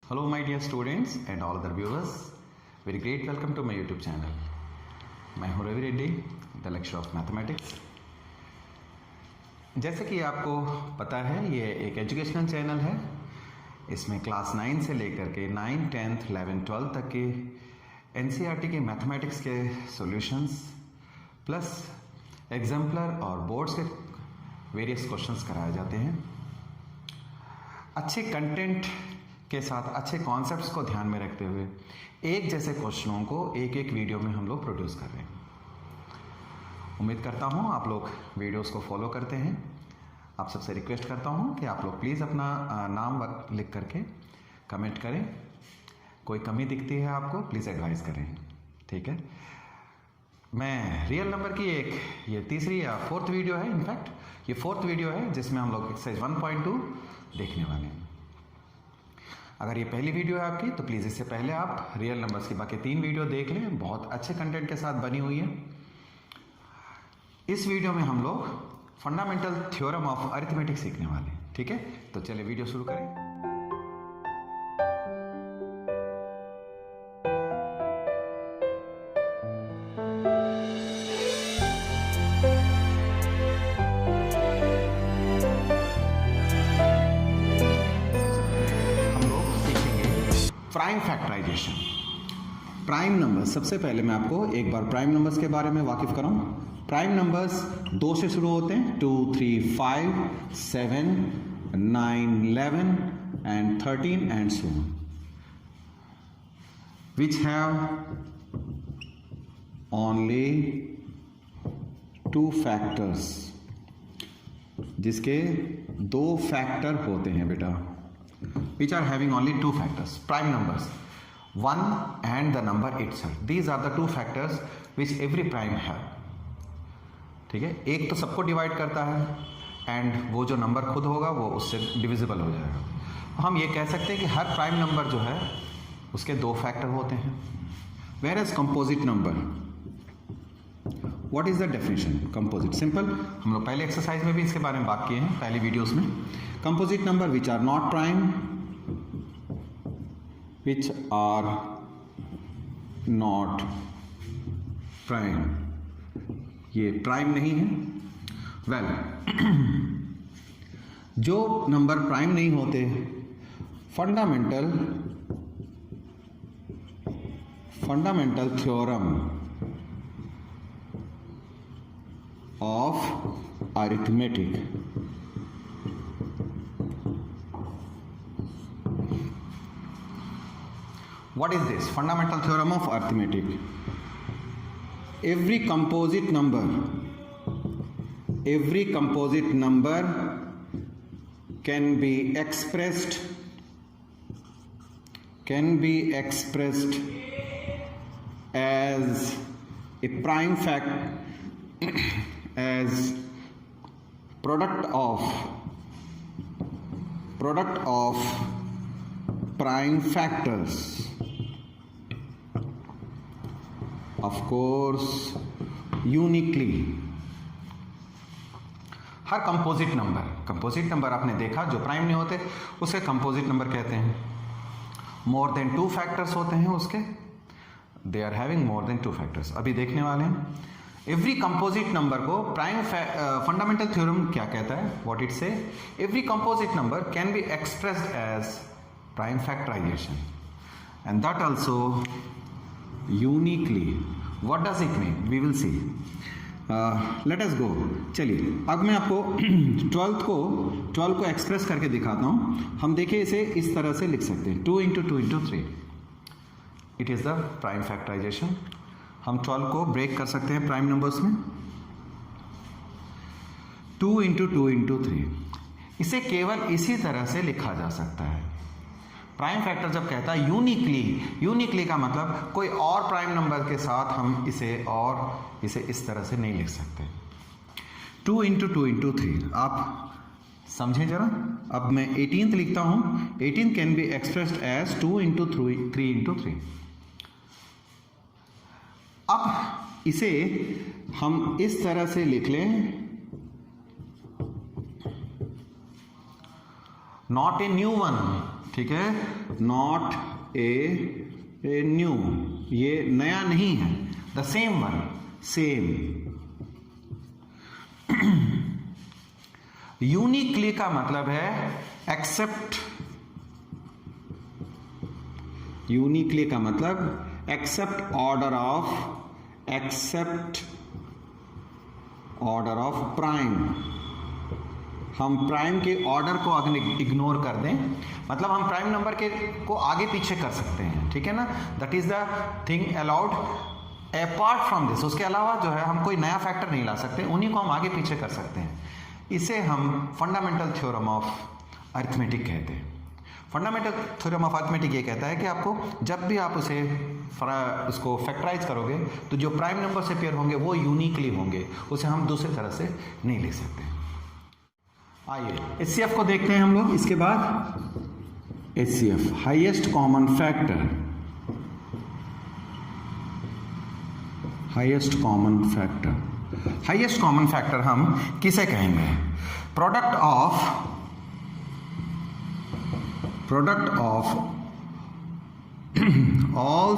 Hello my dear students and all other viewers, very great welcome to my YouTube channel. मैं हूँ Ravi Reddy, the lecture of mathematics. जैसे कि आपको पता है ये एक एजुकेशनल चैनल है। इसमें क्लास 9 से लेकर के 9, 10th, 11, 12 तक के NCERT के मैथमेटिक्स के सॉल्यूशंस प्लस एग्जाम्पलर और बोर्ड्स के वेरियस क्वेश्चंस कराए जाते हैं। अच्छे कंटेंट के साथ अच्छे कॉन्सेप्ट्स को ध्यान में रखते हुए एक जैसे क्वेश्चनों को एक एक वीडियो में हम लोग प्रोड्यूस कर रहे हैं। उम्मीद करता हूँ आप लोग वीडियोस को फॉलो करते हैं। आप सबसे रिक्वेस्ट करता हूँ कि आप लोग प्लीज़ अपना नाम लिख करके कमेंट करें। कोई कमी दिखती है आपको प्लीज़ एडवाइस करें, ठीक है। मैं रियल नंबर की ये तीसरी या फोर्थ वीडियो है, इनफैक्ट ये फोर्थ वीडियो है जिसमें हम लोग एक्सरसाइज 1.2 देखने वाले हैं। अगर ये पहली वीडियो है आपकी तो प्लीज़ इससे पहले आप रियल नंबर्स की बाकी 3 वीडियो देख लें, बहुत अच्छे कंटेंट के साथ बनी हुई है। इस वीडियो में हम लोग फंडामेंटल थ्योरम ऑफ अरिथमेटिक सीखने वाले हैं, ठीक है। तो चलिए वीडियो शुरू करें। Prime factorisation. प्राइम नंबर्स, सबसे पहले मैं आपको एक बार प्राइम नंबर्स के बारे में वाकिफ कराऊं। प्राइम नंबर्स 2 से शुरू होते हैं, 2, 3, 5, 7, 9, 11 and 13 and so on, which have only 2 factors, जिसके 2 फैक्टर होते हैं बेटा, which are having only 2 factors, prime numbers 1 and the number itself. These are the 2 factors which every prime have, ठीक है। एक तो सबको डिवाइड करता है एंड वो जो नंबर खुद होगा वो उससे डिविजिबल हो जाएगा। हम ये कह सकते हैं कि हर प्राइम नंबर जो है उसके 2 फैक्टर होते हैं। Whereas composite number, what is the definition? Composite simple, हम लोग पहले एक्सरसाइज में भी इसके बारे में बात किए हैं, पहले वीडियोस में। Composite number which are not prime, which are not prime, ये प्राइम नहीं है। वेल जो नंबर प्राइम नहीं होते, fundamental theorem of arithmetic, what is this fundamental theorem of arithmetic? Every composite number can be expressed as a prime fact, as product of prime factors, of course uniquely। Her composite number आपने देखा जो prime नहीं होते उसे composite number कहते हैं। मोर than 2 factors होते हैं उसके, they are having more than 2 factors, अभी देखने वाले हैं। एवरी कंपोजिट नंबर को प्राइम फंडामेंटल थ्योरम क्या कहता है? What it say? Every composite number can be expressed as prime factorization and that also uniquely. What does it mean? We will see. Let us go. चलिए अब मैं आपको 12 को express करके दिखाता हूँ। हम देखिए इसे इस तरह से लिख सकते हैं, 2 into 2 into 3, it is the prime factorisation. हम 12 को ब्रेक कर सकते हैं प्राइम नंबर्स में, 2 into 2 into 3। इसे केवल इसी तरह से लिखा जा सकता है। प्राइम फैक्टर जब कहता है यूनिकली का मतलब कोई और प्राइम नंबर के साथ हम इसे इस तरह से नहीं लिख सकते। 2 into 2 into 3, आप समझें जरा। अब मैं 18th लिखता हूं, 18 can be expressed as 2 into 3 into 3। अब इसे हम इस तरह से लिख लें, नॉट ए न्यू वन, ठीक है, नॉट ए न्यू, ये नया नहीं है, the same one, same. Uniquely का मतलब है एक्सेप्ट, यूनिकली का मतलब एक्सेप्ट ऑर्डर ऑफ प्राइम। हम प्राइम के ऑर्डर को अगर इग्नोर कर दें, मतलब हम प्राइम नंबर के को आगे पीछे कर सकते हैं, ठीक है ना, that is the thing allowed apart from this. उसके अलावा जो है हम कोई नया फैक्टर नहीं ला सकते, उन्हीं को हम आगे पीछे कर सकते हैं। इसे हम फंडामेंटल थ्योरम ऑफ अरिथमेटिक कहते हैं। फंडामेंटल थ्योरम ऑफ अरिथमेटिक ये कहता है कि आपको जब भी आप उसको फैक्टराइज करोगे तो जो प्राइम नंबर से पेयर होंगे वो यूनिकली होंगे, उसे हम दूसरी तरह से नहीं लिख सकते। आइए HCF को देखते हैं हम लोग। इसके बाद HCF highest common factor, highest common factor, highest common factor हम किसे कहेंगे? Product of all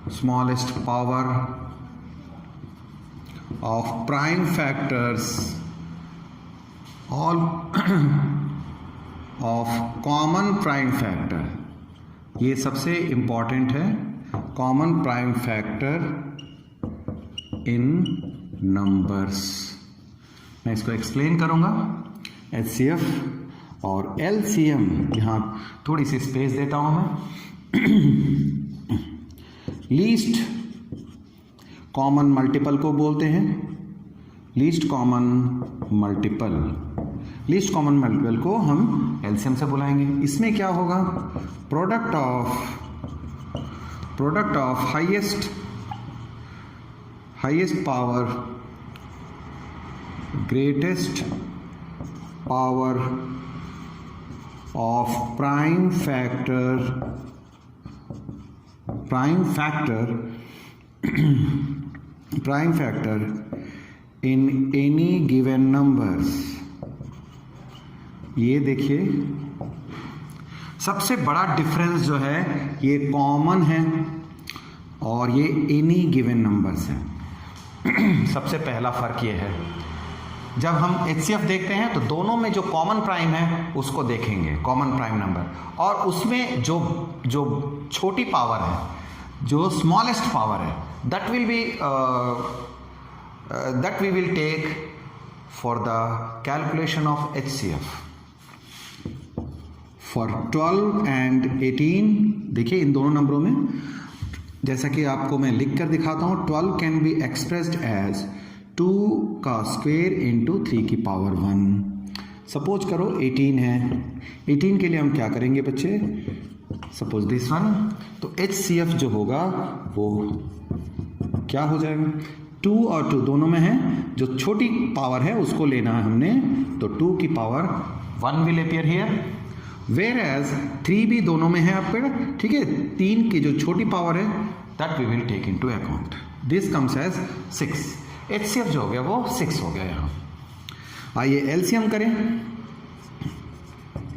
smallest power of prime factors, all of common prime factor, ये सबसे इंपॉर्टेंट है, common prime factor in numbers. मैं इसको एक्सप्लेन करूंगा। HCF और LCM, यहाँ थोड़ी सी स्पेस देता हूं मैं। लीस्ट कॉमन मल्टीपल को बोलते हैं, least common multiple, least common multiple को हम LCM से बुलाएंगे। इसमें क्या होगा? Product of highest power, greatest power of prime factor in any given numbers. ये देखिए सबसे बड़ा डिफरेंस जो है ये कॉमन है और ये एनी गिवन नंबर्स है। सबसे पहला फर्क ये है, जब हम HCF देखते हैं तो दोनों में जो कॉमन प्राइम है उसको देखेंगे, कॉमन प्राइम नंबर, और उसमें जो छोटी पावर है, जो स्मॉलेस्ट पावर है, that we will take for the calculation of HCF for 12 and 18। देखिए इन दोनों नंबरों में, जैसा कि आपको मैं लिख कर दिखाता हूं, 12 कैन बी एक्सप्रेस्ड एज 2 का स्क्वायर इंटू 3 की पावर 1। सपोज करो 18 है, 18 के लिए हम क्या करेंगे बच्चे? सपोज दिस वन, तो HCF जो होगा वो क्या हो जाएगा? 2 और 2 दोनों में है, जो छोटी पावर है उसको लेना है हमने, तो 2 की power 1 will appear here, whereas 3 भी दोनों में है आपका, ठीक है। 3 की जो छोटी पावर है that we will take into account, this comes as 6। HCF जो हो गया वो 6 हो गया यहाँ। आइए LCM करें।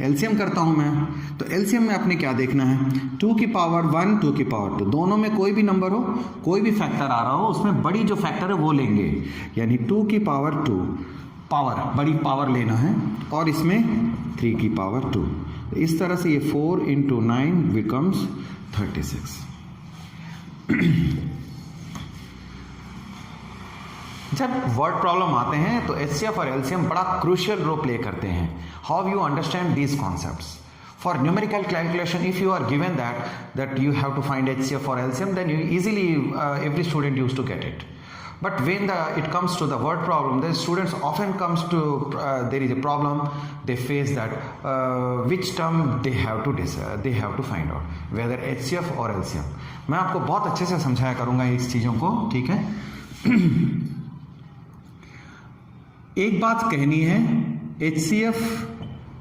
LCM करता हूं मैं, तो LCM में आपने क्या देखना है? 2 की पावर 1, 2 की पावर 2, दोनों में कोई भी नंबर हो, कोई भी फैक्टर आ रहा हो, उसमें बड़ी जो फैक्टर है वो लेंगे, यानी 2 की पावर 2, बड़ी पावर लेना है, और इसमें 3 की पावर 2। इस तरह से ये 4 into 9 becomes 36। जब वर्ड प्रॉब्लम आते हैं तो HCF और LCM बड़ा क्रूशियल रोल प्ले करते हैं। How you understand these concepts for numerical calculation? If you are given that you have to find HCF or LCM, then you easily every student used to get it. But when it comes to the word problem, the students often comes to there is a problem, they face that which term they have to find out, whether HCF or LCM. मैं आपको बहुत अच्छे से समझाया करूंगा इस चीज़ों को, ठीक है। एक बात कहनी है, HCF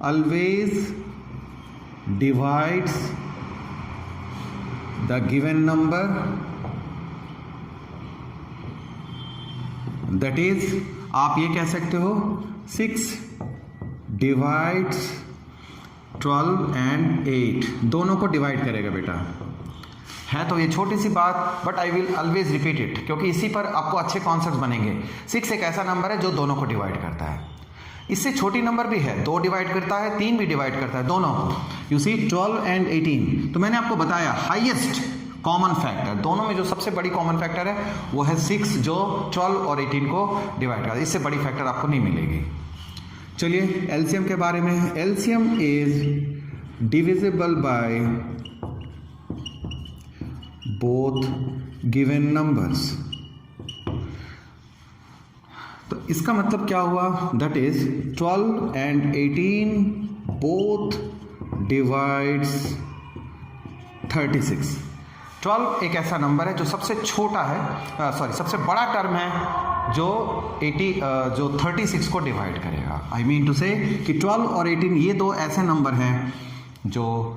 always divides the given number, that is आप ये कह सकते हो 6 divides 12 एंड 8 दोनों को डिवाइड करेगा बेटा। है तो ये छोटी सी बात, but I will always repeat it, क्योंकि इसी पर आपको अच्छे कॉन्सेप्ट बनेंगे। 6 एक ऐसा नंबर है जो दोनों को डिवाइड करता है। इससे छोटी नंबर भी है, 2 डिवाइड करता है, 3 भी डिवाइड करता है, दोनों को। यू सी 12 एंड 18, तो मैंने आपको बताया हाईएस्ट कॉमन फैक्टर, दोनों में जो सबसे बड़ी कॉमन फैक्टर है वो है 6, जो 12 और 18 को डिवाइड करता है। इससे बड़ी फैक्टर आपको नहीं मिलेगी। चलिए एलसीएम के बारे में। LCM is divisible by both given numbers. तो इसका मतलब क्या हुआ? That is 12 and 18 both divides 36। 12 एक ऐसा नंबर है जो सबसे छोटा है, सबसे बड़ा टर्म है जो 36 को डिवाइड करेगा। आई मीन टू से कि 12 और 18 ये दो ऐसे नंबर हैं जो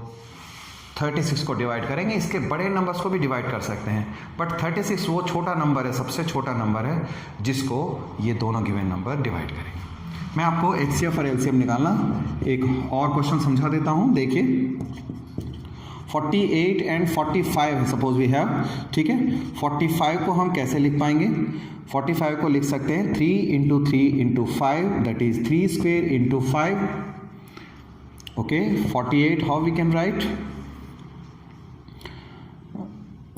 36 को डिवाइड करेंगे। इसके बड़े नंबर्स को भी डिवाइड कर सकते हैं, बट 36 वो छोटा नंबर है, सबसे छोटा नंबर है जिसको ये दोनों गिवन नंबर डिवाइड करेंगे। मैं आपको एचसीएफ और एलसीएम निकालना एक और क्वेश्चन समझा देता हूँ। देखिए 48 एंड 45 सपोज वी हैव, ठीक है। 45 को हम कैसे लिख पाएंगे? 45 को लिख सकते हैं 3 into 3 into 5, that is 3 square into 5। Okay, 48 how we can write?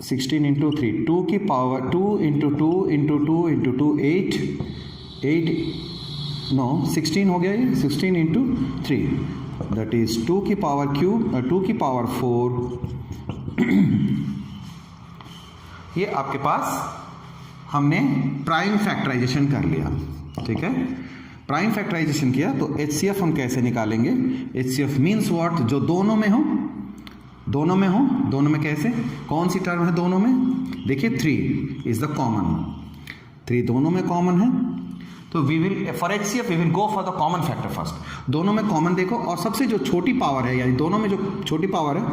16 into 3, 2 की power 2 into 2 into 2 into 2 8 no 16 हो गया ये, 16 इंटू 3 दैट इज 2 की पावर क्यूब 2 की पावर 4। ये आपके पास हमने प्राइम फैक्टराइजेशन कर लिया, ठीक है। प्राइम फैक्टराइजेशन किया तो एचसीएफ हम कैसे निकालेंगे? HCF means what? जो दोनों में हो, दोनों में हो, दोनों में कैसे? कौन सी टर्म है दोनों में? देखिए 3 इज द कॉमन, 3 दोनों में कॉमन है, तो we will for HCF we will go for the common factor first. दोनों में कॉमन देखो और सबसे जो छोटी पावर है, यानी दोनों में जो छोटी पावर है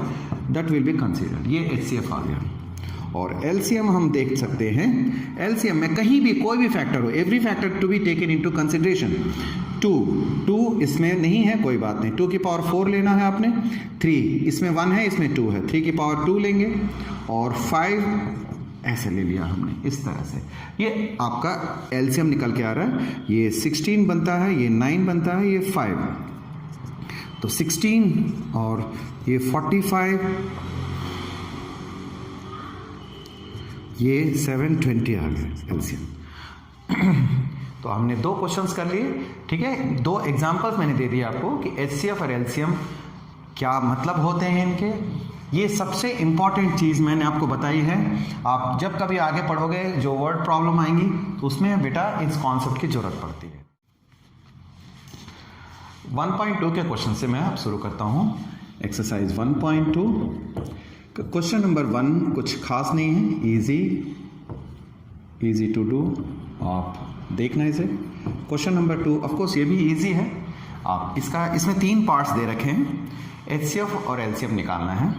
दैट विल बी कंसीडर्ड। ये एचसीएफ आ गया। और एलसीएम हम देख सकते हैं, एलसीएम में कहीं भी कोई भी फैक्टर हो, every factor to be taken into consideration. 2 इसमें नहीं है, कोई बात नहीं, 2 की पावर 4 लेना है आपने। 3 इसमें 1 है, इसमें 2 है, 3 की पावर 2 लेंगे। और 5 ऐसे ले लिया हमने, इस तरह से ये आपका एलसीएम निकल के आ रहा है। ये 16 बनता है, ये 9 बनता है, ये 5, तो 16 और ये 45, ये 720 आ गया एलसीएम। तो हमने 2 क्वेश्चंस कर लिए, ठीक है। 2 एग्जांपल्स मैंने दे दिए आपको कि एचसीएफ और एलसीएम क्या मतलब होते हैं इनके। ये सबसे इंपॉर्टेंट चीज़ मैंने आपको बताई है। आप जब कभी आगे पढ़ोगे, जो वर्ड प्रॉब्लम आएंगी, तो उसमें बेटा इस कॉन्सेप्ट की जरूरत पड़ती है। 1.2 के क्वेश्चन से मैं अब शुरू करता हूँ। एक्सरसाइज 1.2 क्वेश्चन नंबर 1 कुछ खास नहीं है, इजी टू डू, आप देखना इसे। क्वेश्चन नंबर 2 ऑफ कोर्स ये भी इजी है। आप इसमें 3 पार्ट्स दे रखे हैं, एचसीएफ और एलसीएम निकालना है,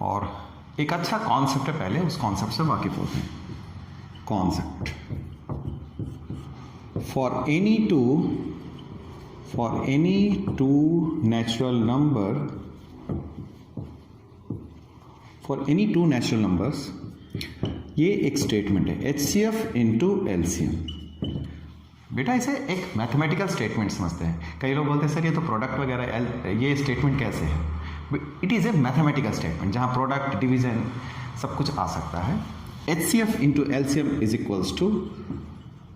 और एक अच्छा कॉन्सेप्ट है, पहले उस कॉन्सेप्ट से वाकिफ होते हैं। Concept for any two natural numbers, ये एक स्टेटमेंट है, एचसीएफ इंटू एलसीएम। बेटा इसे एक मैथमेटिकल स्टेटमेंट समझते हैं। कई लोग बोलते हैं सर ये तो प्रोडक्ट वगैरह, ये स्टेटमेंट कैसे है? It is a mathematical statement जहाँ प्रोडक्ट, डिवीजन सब कुछ आ सकता है। HCF into LCM is equals to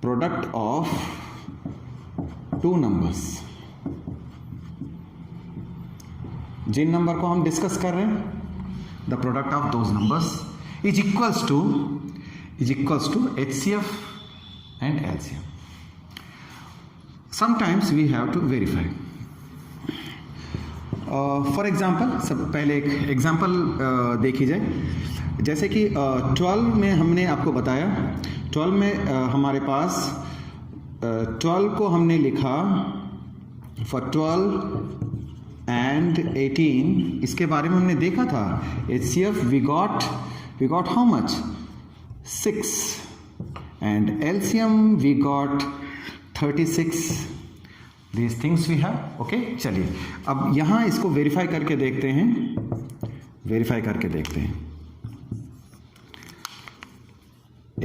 product of 2 numbers. जिन नंबर को हम डिस्कस कर रहे हैं, the product of those numbers is equals to HCF and LCM. Sometimes we have to verify. For example, सब पहले एक एग्जाम्पल देखी जाए। जैसे कि 12 में हमने आपको बताया, 12 में हमारे पास 12 को हमने लिखा फॉर 12 एंड 18। इसके बारे में हमने देखा था HCF we got how much? 6 and LCM we got 36, these things we have. Okay, चलिए अब यहाँ इसको वेरीफाई करके देखते हैं, वेरीफाई करके देखते हैं।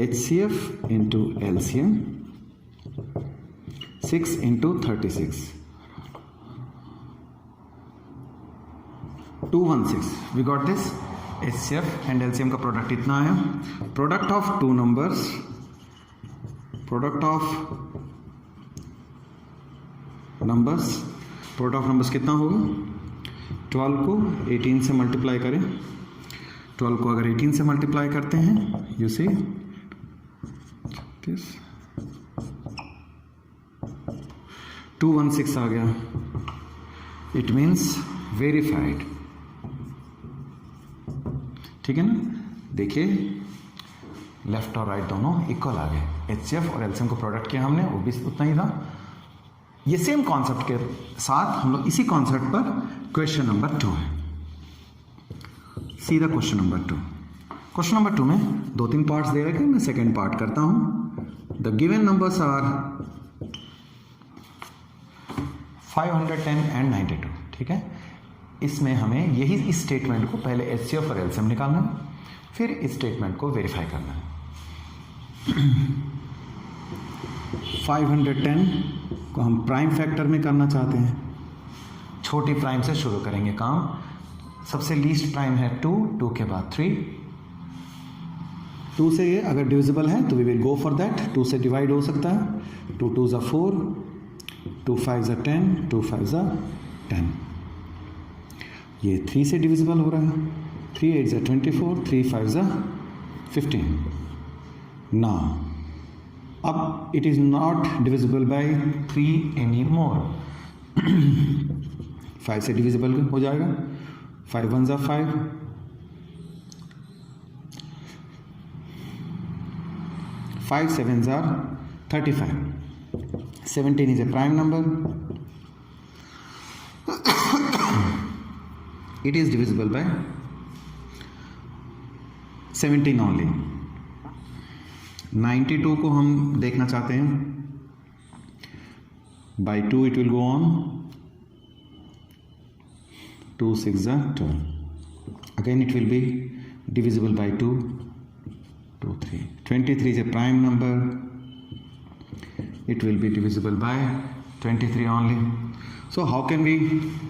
HCF into LCM 6 into 36 216। We got this. HCF and LCM का प्रोडक्ट इतना आया। Product of two numbers, product of numbers कितना होगा? 12 को 18 से मल्टीप्लाई करें। 12 को अगर 18 से मल्टीप्लाई करते हैं, यू सी दिस 216 आ गया। It means verified. ठीक है ना? देखिए लेफ्ट और राइट दोनों इक्वल आ गए। HCF और LCM को प्रोडक्ट किया हमने, वो भी उतना ही था। ये सेम कॉन्सेप्ट के साथ हम लोग इसी कॉन्सेप्ट पर क्वेश्चन नंबर 2 है। सीधा क्वेश्चन नंबर 2। क्वेश्चन नंबर 2 में 2-3 पार्ट्स दे रखे, मैं सेकेंड पार्ट करता हूं। The given numbers are 510 and 92। ठीक है, इसमें हमें यही इस स्टेटमेंट को पहले HCF और LCM निकालना है, फिर इस स्टेटमेंट को वेरीफाई करना है। 510 को हम प्राइम फैक्टर में करना चाहते हैं। छोटी प्राइम से शुरू करेंगे काम। सबसे लीस्ट प्राइम है 2, 2 के बाद 3। 2 से ये अगर डिविजिबल है तो we will go for that. 2 से डिवाइड हो सकता है। 2 2 = 4, 2 5 = 10, 2 5 = 10। ये 3 से डिविजिबल हो रहा है। 3 8 = 24, 3 5 = 15। ना अब it is not divisible by 3 any more. 5 से डिविजिबल हो जाएगा। 5 1 = 5, 5 7 = 35। 17 is a prime number. It is divisible by 17 only. 92 को हम देखना चाहते हैं। By 2 it will go on. 2 6 = 12. Again it will be divisible by 2. 2 3. 23 is a prime number. It will be divisible by 23 only. So how can we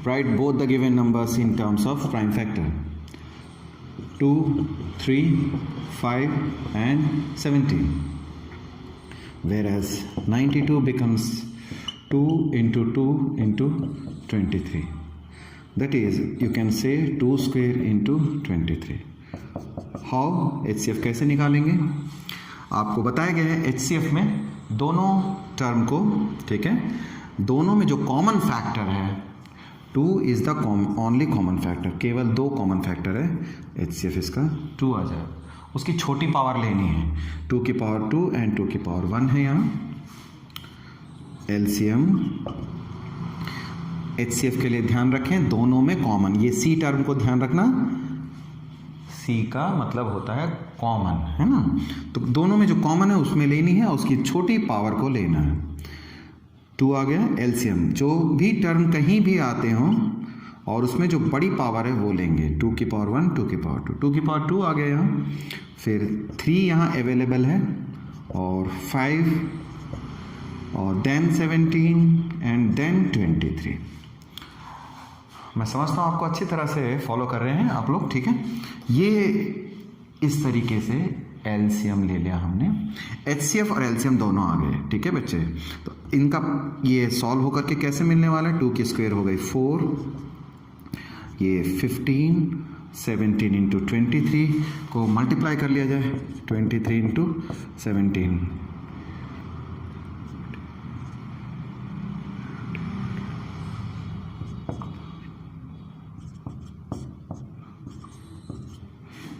write both the given numbers in terms of prime factor? 2, 3, 5 and 17. Whereas 92 becomes 2 into 2 into 23. That is, you can say 2 square into 23. How? HCF कैसे निकालेंगे? आपको बताया गया है HCF में दोनों term को, ठीक है, दोनों में जो कॉमन फैक्टर है 2 is the only common factor. केवल 2 कॉमन फैक्टर है। HCF इसका 2 आ जाए। उसकी छोटी पावर लेनी है। 2 की पावर 2 एंड 2 की पावर 1 है यहाँ। LCM HCF के लिए ध्यान रखें दोनों में कॉमन। ये C टर्म को ध्यान रखना, C का मतलब होता है कॉमन, है ना? तो दोनों में जो कॉमन है उसमें लेनी है, उसकी छोटी पावर को लेना है। 2 आ गया। LCM जो भी टर्म कहीं भी आते हों और उसमें जो बड़ी पावर है वो लेंगे। 2 की पावर 1, 2 की पावर 2, 2 की पावर 2 आ गया यहाँ। फिर 3 यहाँ अवेलेबल है और 5 और देन 17 एंड देन 23। मैं समझता हूँ आपको अच्छी तरह से फॉलो कर रहे हैं आप लोग, ठीक है? ये इस तरीके से LCM ले लिया हमने। HCF और LCM दोनों आ गए, ठीक है बच्चे? तो इनका ये सॉल्व होकर के कैसे मिलने वाला है? 2 की स्क्वायर हो गई 4, ये 15, 17 इंटू 23 को मल्टीप्लाई कर लिया जाए। 23 इंटू 17,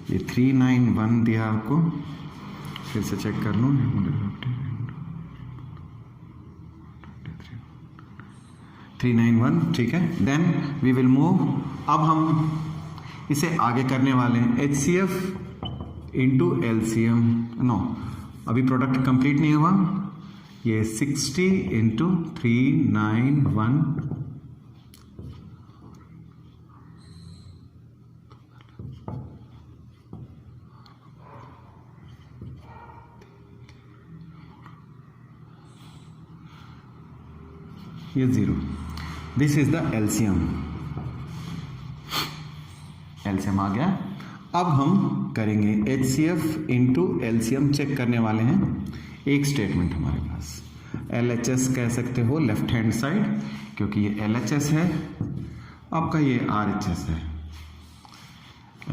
ये 391 दिया आपको। फिर से चेक कर लूँ। 391, ठीक है। Then we will move. अब हम इसे आगे करने वाले हैं। HCF into LCM। नो, अभी प्रोडक्ट कंप्लीट नहीं हुआ। ये 60 इंटू 391 ये 0. This is the LCM. LCM आ गया. अब हम करेंगे एचसीएफ इंटू एलसीएम चेक करने वाले हैं. एक स्टेटमेंट हमारे पास LHS कह सकते हो लेफ्ट हैंड साइड, क्योंकि ये LHS है, आपका ये RHS है.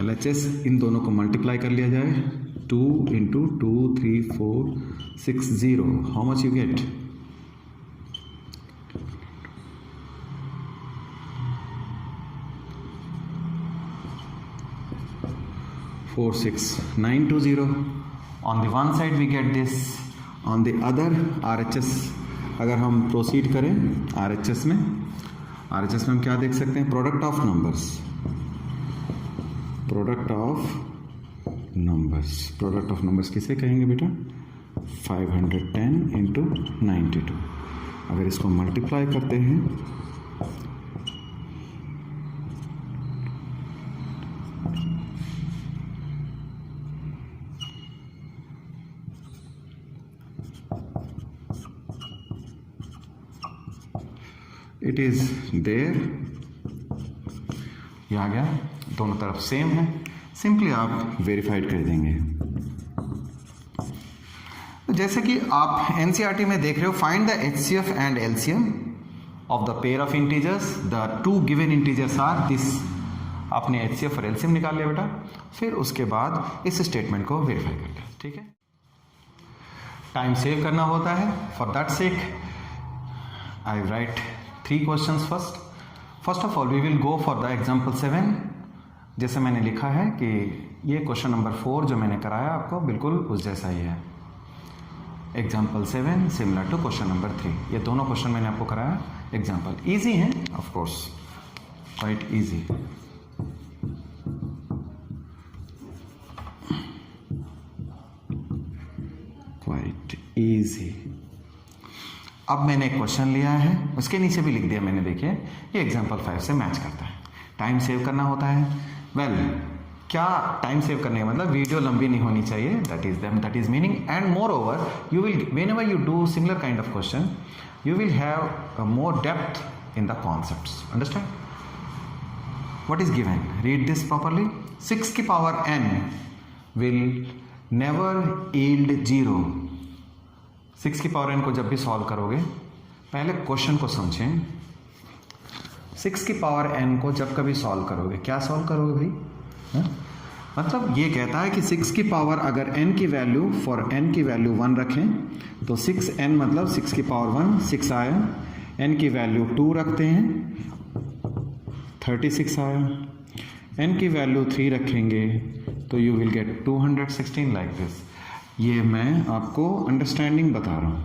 LHS इन दोनों को मल्टीप्लाई कर लिया जाए. 2 into 2 3 4 6 0. How much you get? 46920. On the one side we get this, on the other RHS. अगर हम प्रोसीड करें RHS में हम क्या देख सकते हैं? Product of numbers. Product of numbers किसे कहेंगे बेटा? 510 इंटू 92. अगर इसको मल्टीप्लाई करते हैं इट इज देयर. ये आ गया. दोनों तरफ सेम है. सिंपली आप वेरीफाइड कर देंगे. तो जैसे कि आप एनसीईआरटी में देख रहे हो, find the HCF and LCM of the pair of integers. The two given integers are this. आपने एचसीएफ और एलसीएम निकाल लिया बेटा. फिर उसके बाद इस स्टेटमेंट को वेरीफाई कर लिया. ठीक है. टाइम सेव करना होता है. For that sake I write 3 questions first. First of all, we will go for the example 7. जैसे मैंने लिखा है कि ये क्वेश्चन नंबर 4 जो मैंने कराया आपको बिल्कुल उस जैसा ही है. Example 7 similar to question number 3. ये दोनों क्वेश्चन मैंने आपको कराया. एग्जाम्पल ईजी है, of course, quite easy. Quite easy. अब मैंने एक क्वेश्चन लिया है, उसके नीचे भी लिख दिया मैंने. देखिए ये एग्जाम्पल 5 से मैच करता है. टाइम सेव करना होता है. क्या टाइम सेव करने का मतलब वीडियो लंबी नहीं होनी चाहिए. That is meaning. And more over you will whenever you do similar kind of question you will have more depth in the concepts. Understand what is given? Read this properly. 6 की power n will never yield 0. 6 की power n को जब भी solve करोगे पहले question को समझें. 6 की पावर n को जब कभी सॉल्व करोगे क्या सॉल्व करोगे भाई? मतलब ये कहता है कि 6 की पावर अगर n की वैल्यू फॉर n की वैल्यू 1 रखें तो 6n मतलब 6 की पावर 1 6 आया. n की वैल्यू 2 रखते हैं 36 आया. n की वैल्यू 3 रखेंगे तो you will get 216 like this. ये मैं आपको अंडरस्टैंडिंग बता रहा हूँ.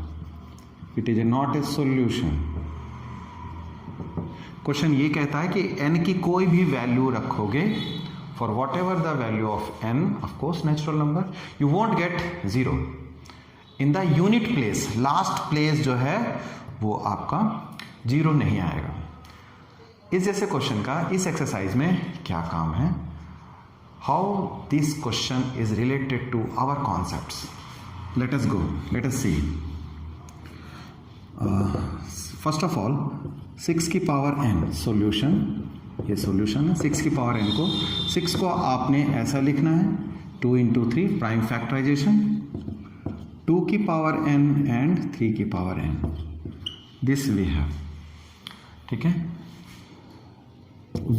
It is not a solution. Question ये कहता है कि n की कोई भी वैल्यू रखोगे for whatever the value of n, of course natural number, you won't get 0. In the unit place, last place जो है वो आपका 0 नहीं आएगा. इस जैसे क्वेश्चन का इस एक्सरसाइज में क्या काम है? How this question is related to our concepts. Let us go. Let us see. First of all, 6 की पावर n solution. ये solution है. 6 की पावर n को 6 को आपने ऐसा लिखना है 2 into 3 प्राइम फैक्टराइजेशन. 2 की पावर n and 3 की power n. This we have. ठीक है.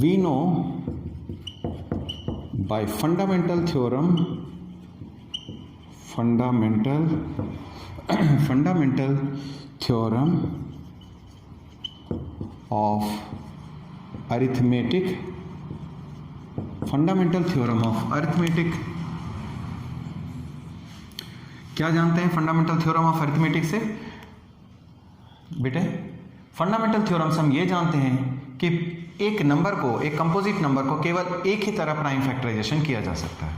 We know by fundamental theorem of arithmetic. क्या जानते हैं फंडामेंटल थ्योरम ऑफ अरिथमेटिक से बेटे? फंडामेंटल थ्योरम से हम ये जानते हैं कि एक नंबर को, एक कंपोजिट नंबर को केवल एक ही तरह प्राइम फैक्टराइजेशन किया जा सकता है.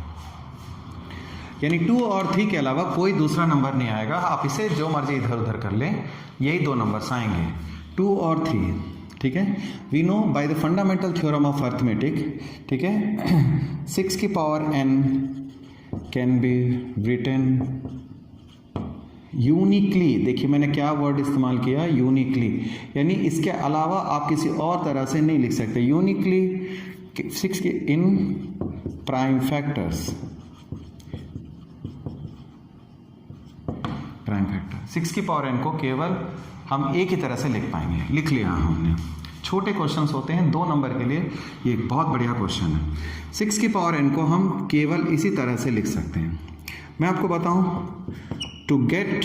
यानी 2 और 3 के अलावा कोई दूसरा नंबर नहीं आएगा। आप इसे जो मर्जी इधर उधर कर लें, यही 2 नंबर्स आएंगे, 2 और 3। ठीक है, we know by the fundamental theorem of arithmetic, ठीक है, 6 की power n can be written uniquely. देखिए मैंने क्या वर्ड इस्तेमाल किया, यूनिकली, यानी इसके अलावा आप किसी और तरह से नहीं लिख सकते। यूनिकली 6 के इन प्राइम फैक्टर्स, प्राइम फैक्टर 6 की पावर n को केवल हम एक ही तरह से लिख पाएंगे। लिख लिया हमने। छोटे क्वेश्चंस होते हैं 2 नंबर के लिए, ये एक बहुत बढ़िया क्वेश्चन है। 6 की पावर n को हम केवल इसी तरह से लिख सकते हैं। मैं आपको बताऊं, to get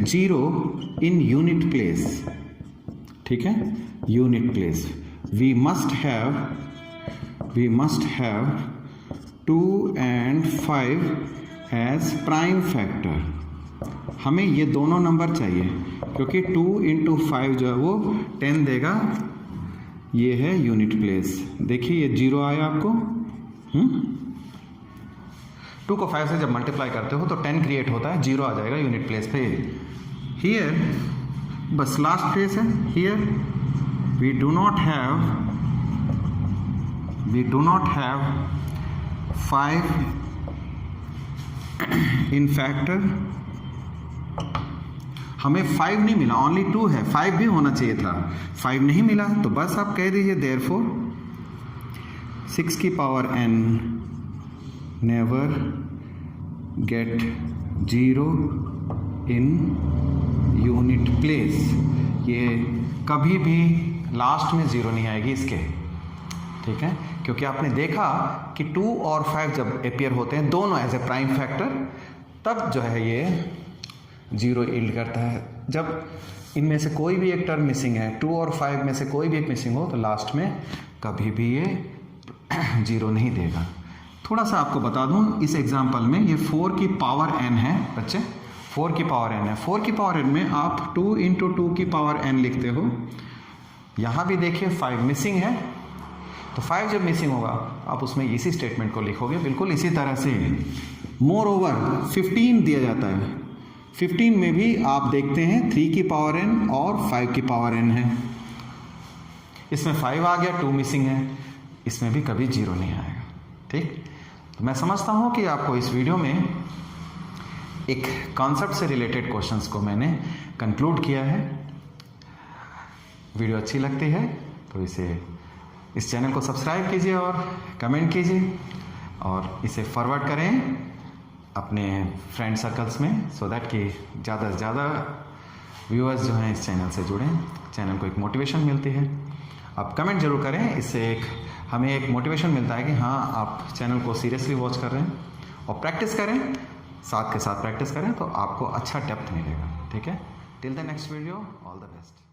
0 in unit place, ठीक है, unit place, we must have 2 and 5 as prime factor. हमें ये दोनों नंबर चाहिए क्योंकि 2 into 5 जो है वो 10 देगा। ये है यूनिट प्लेस। देखिए ये 0 आया आपको, 2 को 5 से जब मल्टीप्लाई करते हो तो 10 क्रिएट होता है, 0 आ जाएगा यूनिट प्लेस पे। हियर बस लास्ट प्लेस है, here we do not have 5 in factor. हमें 5 नहीं मिला, ओनली 2 है, 5 भी होना चाहिए था, 5 नहीं मिला, तो बस आप कह दीजिए देयरफॉर 6 की power n never get 0 in unit place. ये कभी भी लास्ट में 0 नहीं आएगी इसके, ठीक है, क्योंकि आपने देखा कि 2 और 5 जब अपियर होते हैं दोनों एज ए प्राइम फैक्टर, तब जो है ये 0 यील्ड करता है। जब इनमें से कोई भी एक टर्म मिसिंग है, 2 और 5 में से कोई भी एक मिसिंग हो, तो लास्ट में कभी भी ये 0 नहीं देगा। थोड़ा सा आपको बता दूं, इस एग्जांपल में ये 4 की पावर n है बच्चे, 4 की पावर n है। 4 की पावर n में आप 2 into 2 की पावर n लिखते हो। यहाँ भी देखिए 5 मिसिंग है, तो 5 जब मिसिंग होगा आप उसमें इसी स्टेटमेंट को लिखोगे, बिल्कुल इसी तरह से। मोर ओवर 15 दिया जाता है, 15 में भी आप देखते हैं 3 की पावर n और 5 की पावर n है। इसमें 5 आ गया, 2 मिसिंग है, इसमें भी कभी 0 नहीं आएगा। ठीक, तो मैं समझता हूं कि आपको इस वीडियो में एक कॉन्सेप्ट से रिलेटेड क्वेश्चंस को मैंने कंक्लूड किया है। वीडियो अच्छी लगती है तो इस चैनल को सब्सक्राइब कीजिए और कमेंट कीजिए और इसे फॉरवर्ड करें अपने फ्रेंड सर्कल्स में, सो दैट कि ज़्यादा से ज़्यादा व्यूअर्स जो हैं इस चैनल से जुड़ें, चैनल को एक मोटिवेशन मिलती है। आप कमेंट जरूर करें, इससे हमें एक मोटिवेशन मिलता है कि हाँ आप चैनल को सीरियसली वॉच कर रहे हैं। और प्रैक्टिस करें, साथ के साथ प्रैक्टिस करें तो आपको अच्छा डेप्थ मिलेगा। ठीक है, till the next video, all the best.